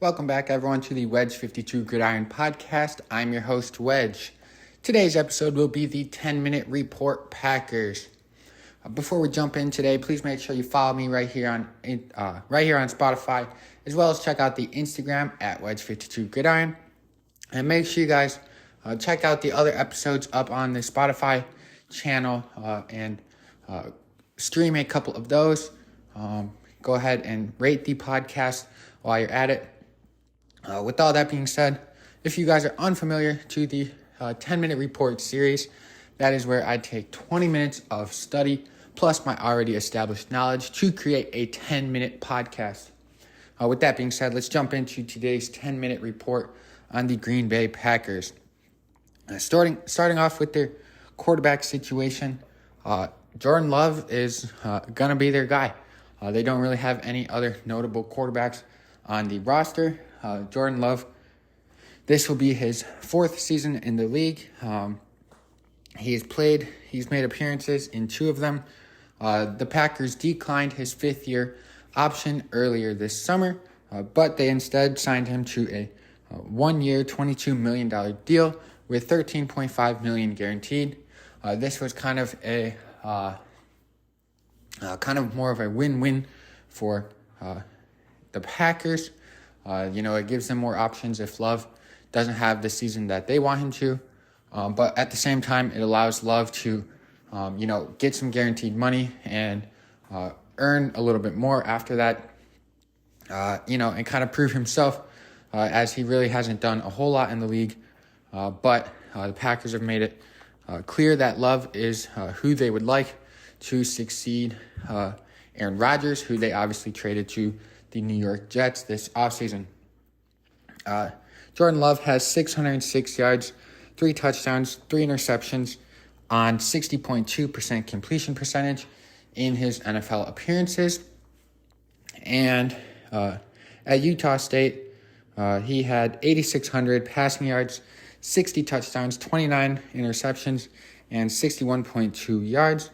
Welcome back, everyone, to the Wedge 52 Gridiron Podcast. I'm your host, Wedge. Today's episode will be the 10-minute report Packers. Before we jump in today, please make sure you follow me right here on Spotify, as well as check out the Instagram at Wedge52Gridiron. And make sure you guys check out the other episodes up on the Spotify channel and stream a couple of those. Go ahead and rate the podcast while you're at it. With all that being said, if you guys are unfamiliar to the 10-minute report series, that is where I take 20 minutes of study plus my already established knowledge to create a 10-minute podcast. With that being said, let's jump into today's 10-minute report on the Green Bay Packers. Starting off with their quarterback situation, Jordan Love is going to be their guy. They don't really have any other notable quarterbacks on the roster. Jordan Love, this will be his fourth season in the league. He's made appearances in two of them. The Packers declined his fifth-year option earlier this summer, but they instead signed him to a one-year, $22 million deal with $13.5 million guaranteed. This was kind of more of a win-win for the Packers. It gives them more options if Love doesn't have the season that they want him to. But at the same time, it allows Love to, get some guaranteed money and earn a little bit more after that, and kind of prove himself as he really hasn't done a whole lot in the league. But the Packers have made it clear that Love is who they would like to succeed Aaron Rodgers, who they obviously traded to the New York Jets this offseason. Jordan Love has 606 yards, 3 touchdowns, 3 interceptions on 60.2% completion percentage in his NFL appearances. And at Utah State, he had 8,600 passing yards, 60 touchdowns, 29 interceptions, and 61.2 yards.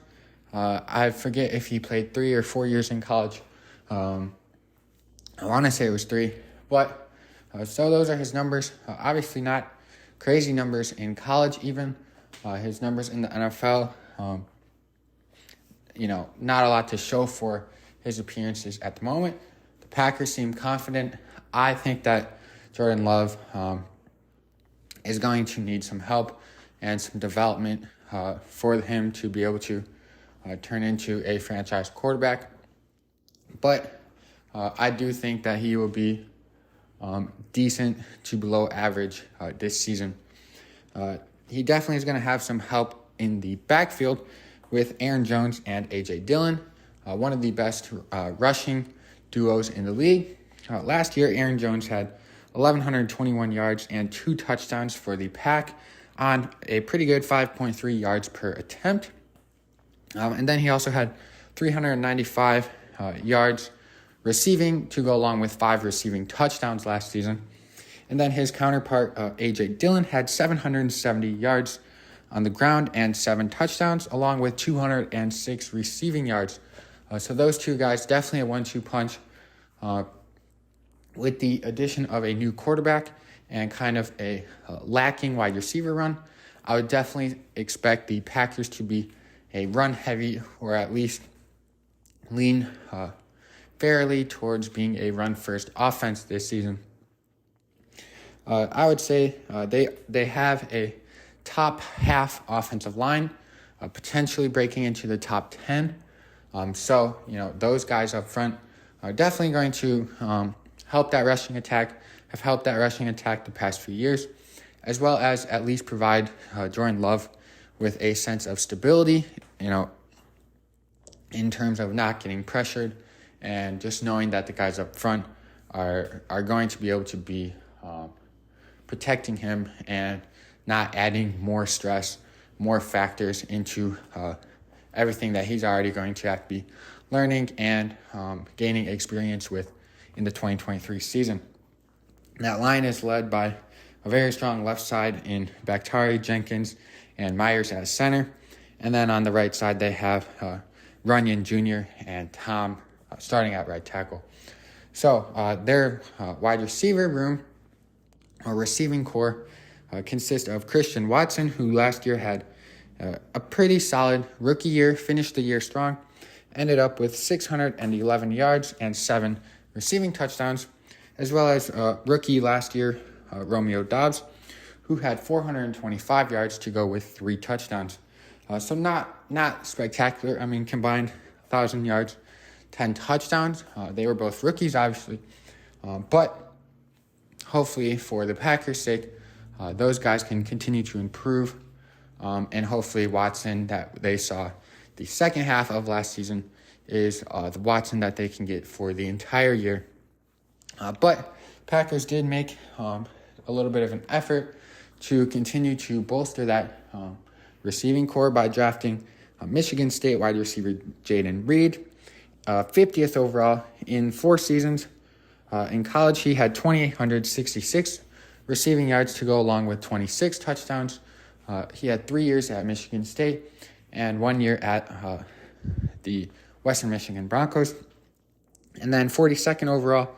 I forget if he played 3 or 4 years in college. I want to say it was 3, but so those are his numbers. Obviously not crazy numbers in college even. His numbers in the NFL, not a lot to show for his appearances at the moment. The Packers seem confident. I think that Jordan Love is going to need some help and some development for him to be able to turn into a franchise quarterback. But I do think that he will be decent to below average this season. He definitely is going to have some help in the backfield with Aaron Jones and A.J. Dillon, one of the best rushing duos in the league. Last year, Aaron Jones had 1,121 yards and 2 touchdowns for the Pack on a pretty good 5.3 yards per attempt. And then he also had 395 yards receiving to go along with 5 receiving touchdowns last season. And then his counterpart, A.J. Dillon, had 770 yards on the ground and 7 touchdowns, along with 206 receiving yards. So those two guys, definitely a 1-2 punch. With the addition of a new quarterback and kind of a lacking wide receiver run, I would definitely expect the Packers to be a run-heavy or at least lean fairly towards being a run-first offense this season. I would say they have a top half offensive line, potentially breaking into the top 10. So those guys up front are definitely going to help that rushing attack, have helped that rushing attack the past few years, as well as at least provide Jordan Love with a sense of stability, in terms of not getting pressured and just knowing that the guys up front are going to be able to be protecting him and not adding more stress, more factors into everything that he's already going to have to be learning and gaining experience with in the 2023 season. That line is led by a very strong left side in Bakhtiari, Jenkins, and Myers at center. And then on the right side, they have Runyon Jr. and Tom starting at right tackle. So their wide receiver room or receiving core consists of Christian Watson, who last year had a pretty solid rookie year, finished the year strong, ended up with 611 yards and 7 receiving touchdowns, as well as rookie last year, Romeo Doubs, who had 425 yards to go with 3 touchdowns. So not spectacular. I mean, combined 1,000 yards, 10 touchdowns. They were both rookies, obviously. But hopefully for the Packers' sake, those guys can continue to improve. And hopefully Watson that they saw the second half of last season is the Watson that they can get for the entire year. But Packers did make a little bit of an effort to continue to bolster that receiving core by drafting Michigan State wide receiver Jayden Reed, 50th overall in 4 seasons. In college, he had 2,866 receiving yards to go along with 26 touchdowns. He had 3 years at Michigan State and 1 year at the Western Michigan Broncos. And then 42nd overall,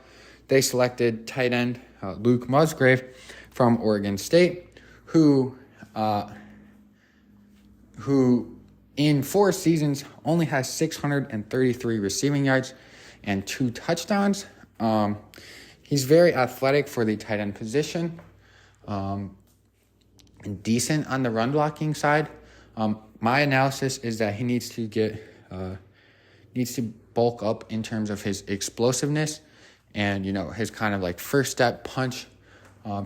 they selected tight end Luke Musgrave from Oregon State, who in 4 seasons only has 633 receiving yards and 2 touchdowns. He's very athletic for the tight end position. Decent on the run blocking side. My analysis is that he needs to bulk up in terms of his explosiveness and, his kind of like first step punch,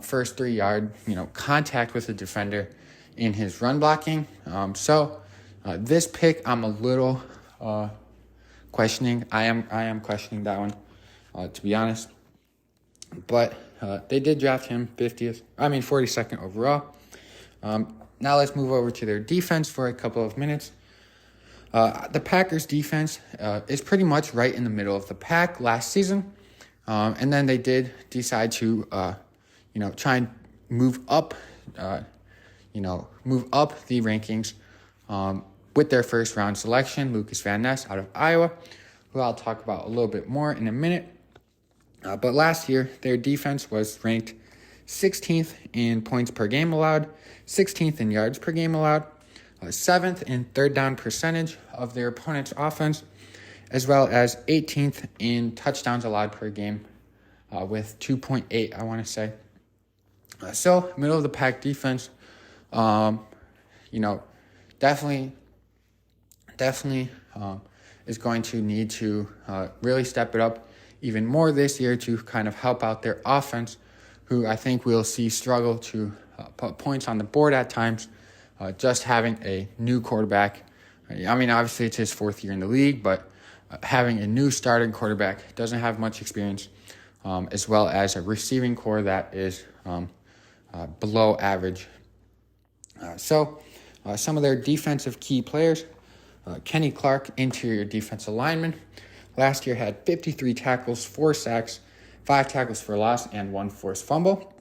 first 3 yard, contact with the defender in his run blocking. So this pick, I'm a little questioning. I am questioning that one, to be honest. But they did draft him 42nd overall. Now let's move over to their defense for a couple of minutes. The Packers defense is pretty much right in the middle of the pack last season. And then they did decide to, try and move up the rankings with their first round selection, Lucas Van Ness out of Iowa, who I'll talk about a little bit more in a minute. But last year, their defense was ranked 16th in points per game allowed, 16th in yards per game allowed, 7th in third down percentage of their opponent's offense, as well as 18th in touchdowns allowed per game with 2.8, I want to say. So, middle of the pack defense, definitely is going to need to really step it up even more this year to kind of help out their offense, who I think we'll see struggle to put points on the board at times, just having a new quarterback. I mean, obviously it's his 4th year in the league, but having a new starting quarterback doesn't have much experience, as well as a receiving core that is below average. So some of their defensive key players, Kenny Clark, interior defensive lineman, last year had 53 tackles, 4 sacks, 5 tackles for loss, and 1 forced fumble.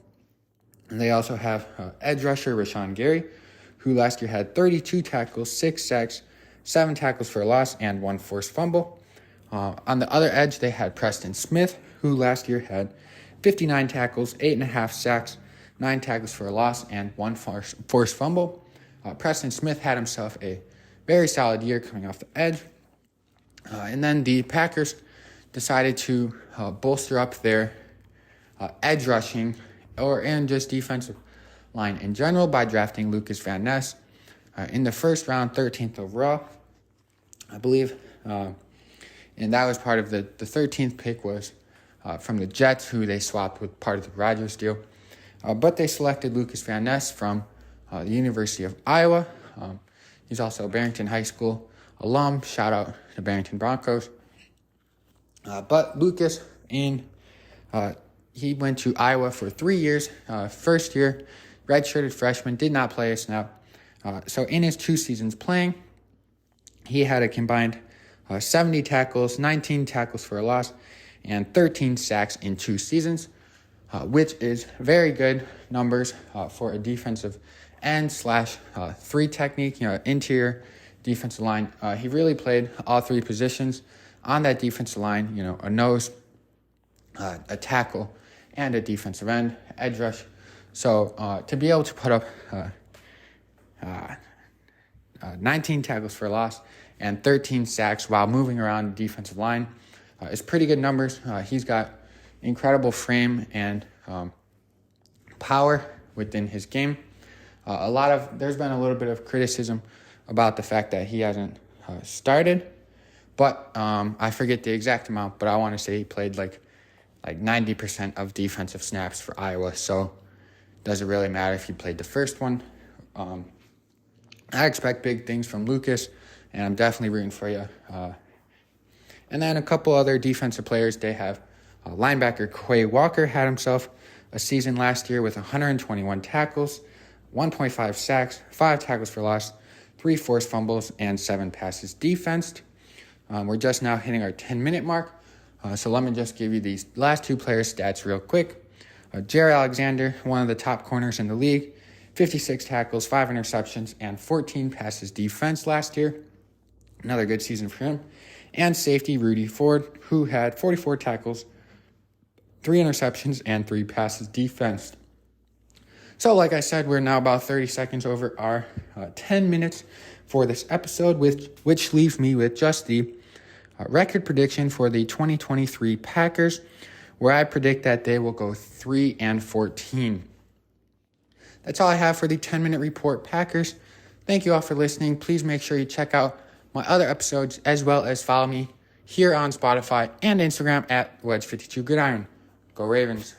And they also have edge rusher Rashawn Gary, who last year had 32 tackles, 6 sacks, 7 tackles for loss, and 1 forced fumble. On the other edge, they had Preston Smith, who last year had 59 tackles, 8.5 sacks, 9 tackles for a loss, and 1 forced fumble. Preston Smith had himself a very solid year coming off the edge. And then the Packers decided to bolster up their edge rushing and just defensive line in general by drafting Lucas Van Ness in the first round, 13th overall, I believe. And that was part of the 13th pick was from the Jets, who they swapped with part of the Rodgers deal. But they selected Lucas Van Ness from the University of Iowa. He's also a Barrington High School alum. Shout out to Barrington Broncos. But Lucas, he went to Iowa for 3 years. First year, redshirted freshman, did not play a snap. So in his 2 seasons playing, he had a combined 70 tackles, 19 tackles for a loss, and 13 sacks in 2 seasons, which is very good numbers for a defensive end / 3 technique, interior defensive line. He really played all 3 positions on that defensive line, a nose, a tackle, and a defensive end, edge rush. So to be able to put up 19 tackles for loss and 13 sacks while moving around the defensive line is pretty good numbers. He's got incredible frame and power within his game. There's been a little bit of criticism about the fact that he hasn't started, but I forget the exact amount, but I want to say he played like 90% of defensive snaps for Iowa, so it doesn't really matter if he played the first one. I expect big things from Lucas, and I'm definitely rooting for you. And then a couple other defensive players, they have linebacker Quay Walker had himself a season last year with 121 tackles, 1.5 sacks, 5 tackles for loss, 3 forced fumbles, and 7 passes defensed. We're just now hitting our 10-minute mark, so let me just give you these last 2 players' stats real quick. Jaire Alexander, one of the top corners in the league, 56 tackles, 5 interceptions, and 14 passes defense last year. Another good season for him. And safety Rudy Ford, who had 44 tackles, 3 interceptions, and 3 passes defensed. So like I said, we're now about 30 seconds over our 10 minutes for this episode, which leaves me with just the record prediction for the 2023 Packers, where I predict that they will go 3-14. That's all I have for the 10-minute report Packers. Thank you all for listening. Please make sure you check out my other episodes as well as follow me here on Spotify and Instagram at Wedge52Gridiron. Go Ravens.